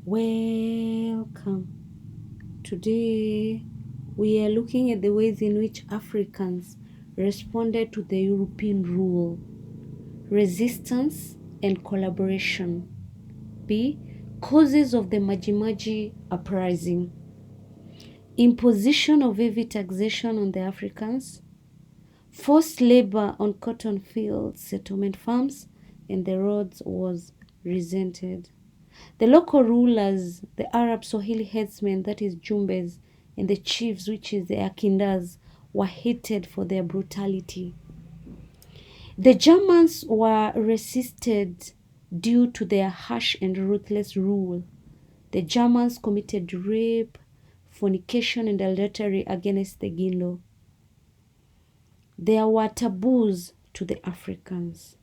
Welcome. Today we are looking at the ways in which Africans responded to the European rule, resistance and collaboration. B. Causes of the Maji Maji uprising. Imposition of heavy taxation on the Africans. Forced labor on cotton fields, settlement farms, and the roads was resented. The local rulers, the Arab Swahili headsmen, that is Jumbes, and the chiefs, which is the Akindas, were hated for their brutality. The Germans were resisted due to their harsh and ruthless rule. The Germans committed rape, fornication, and adultery against the Gindo. There were taboos to the Africans.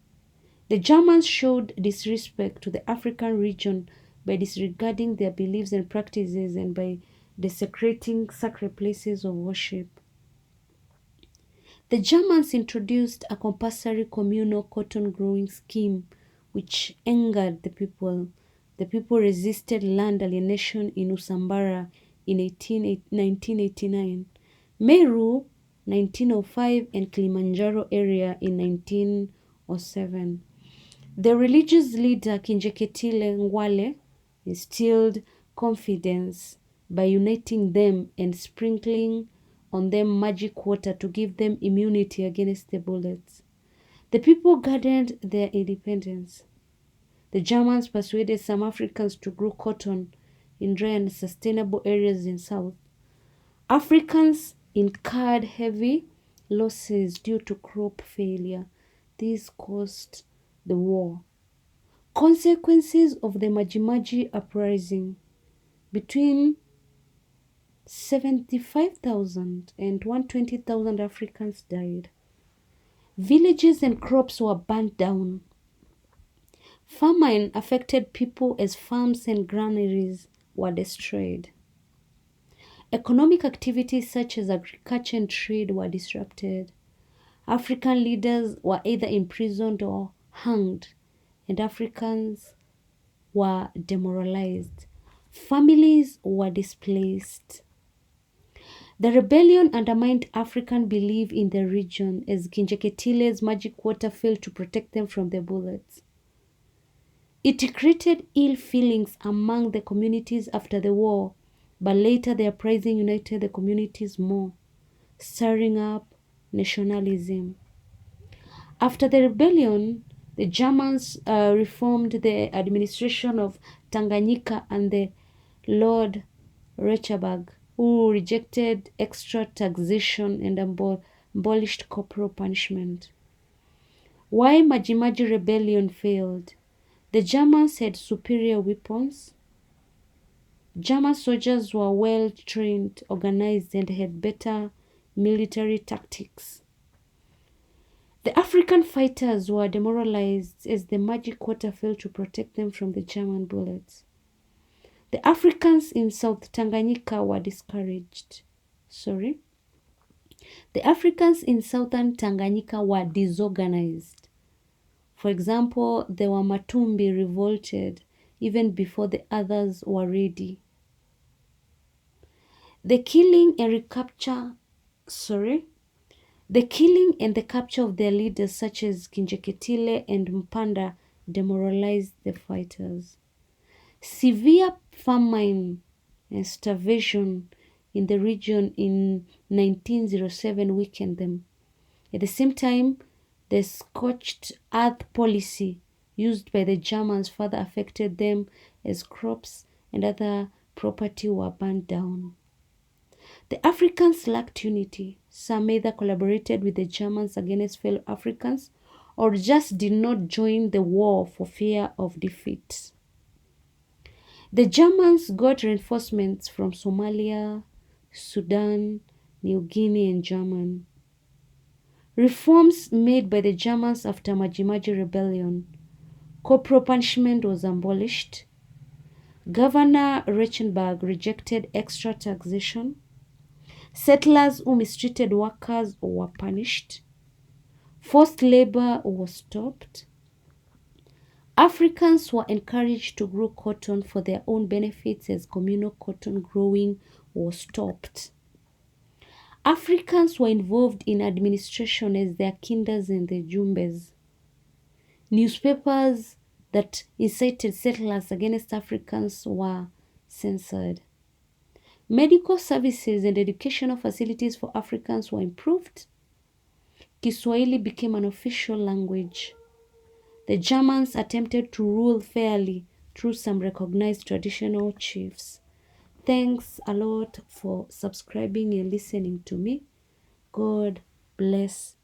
The Germans showed disrespect to the African region by disregarding their beliefs and practices and by desecrating sacred places of worship. The Germans introduced a compulsory communal cotton growing scheme which angered the people. The people resisted land alienation in Usambara in 1989, Meru 1905, and Kilimanjaro area in 1907. The religious leader Kinjeketile Ngwale instilled confidence by uniting them and sprinkling on them magic water to give them immunity against the bullets. The people guarded their independence. The Germans persuaded some Africans to grow cotton in dry and sustainable areas in South. Africans incurred heavy losses due to crop failure. This caused the war. Consequences of the Maji Maji uprising. Between 75,000 and 120,000 Africans died. Villages and crops were burnt down. Famine affected people as farms and granaries were destroyed. Economic activities such as agriculture and trade were disrupted. African leaders were either imprisoned or hanged, and Africans were demoralized. Families were displaced. The rebellion undermined African belief in the region as Kinjeketile's magic water failed to protect them from the bullets. It created ill feelings among the communities after the war, but later the uprising united the communities more, stirring up nationalism. After the rebellion, the Germans reformed the administration of Tanganyika and the Lord Rechaberg, who rejected extra taxation and abolished corporal punishment. Why Maji Maji rebellion failed? The Germans had superior weapons. German soldiers were well trained, organized, and had better military tactics. The African fighters were demoralized as the magic water failed to protect them from the German bullets. The Africans in South Tanganyika were discouraged. The Africans in southern Tanganyika were disorganized. For example, the Wamatumbi revolted even before the others were ready. The killing and the capture of their leaders such as Kinjeketile and Mpanda demoralized the fighters. Severe famine and starvation in the region in 1907 weakened them. At the same time, the scorched earth policy used by the Germans further affected them as crops and other property were burned down. The Africans lacked unity. Some either collaborated with the Germans against fellow Africans or just did not join the war for fear of defeat. The Germans got reinforcements from Somalia, Sudan, New Guinea, and Germany. Reforms made by the Germans after Maji Maji rebellion. Corporal punishment was abolished. Governor Reichenberg rejected extra taxation. Settlers who mistreated workers were punished. Forced labor was stopped. Africans were encouraged to grow cotton for their own benefits as communal cotton growing was stopped. Africans were involved in administration as their kindas and the jumbes. Newspapers that incited settlers against Africans were censored. Medical services and educational facilities for Africans were improved. Kiswahili became an official language. The Germans attempted to rule fairly through some recognized traditional chiefs. Thanks a lot for subscribing and listening to me. God bless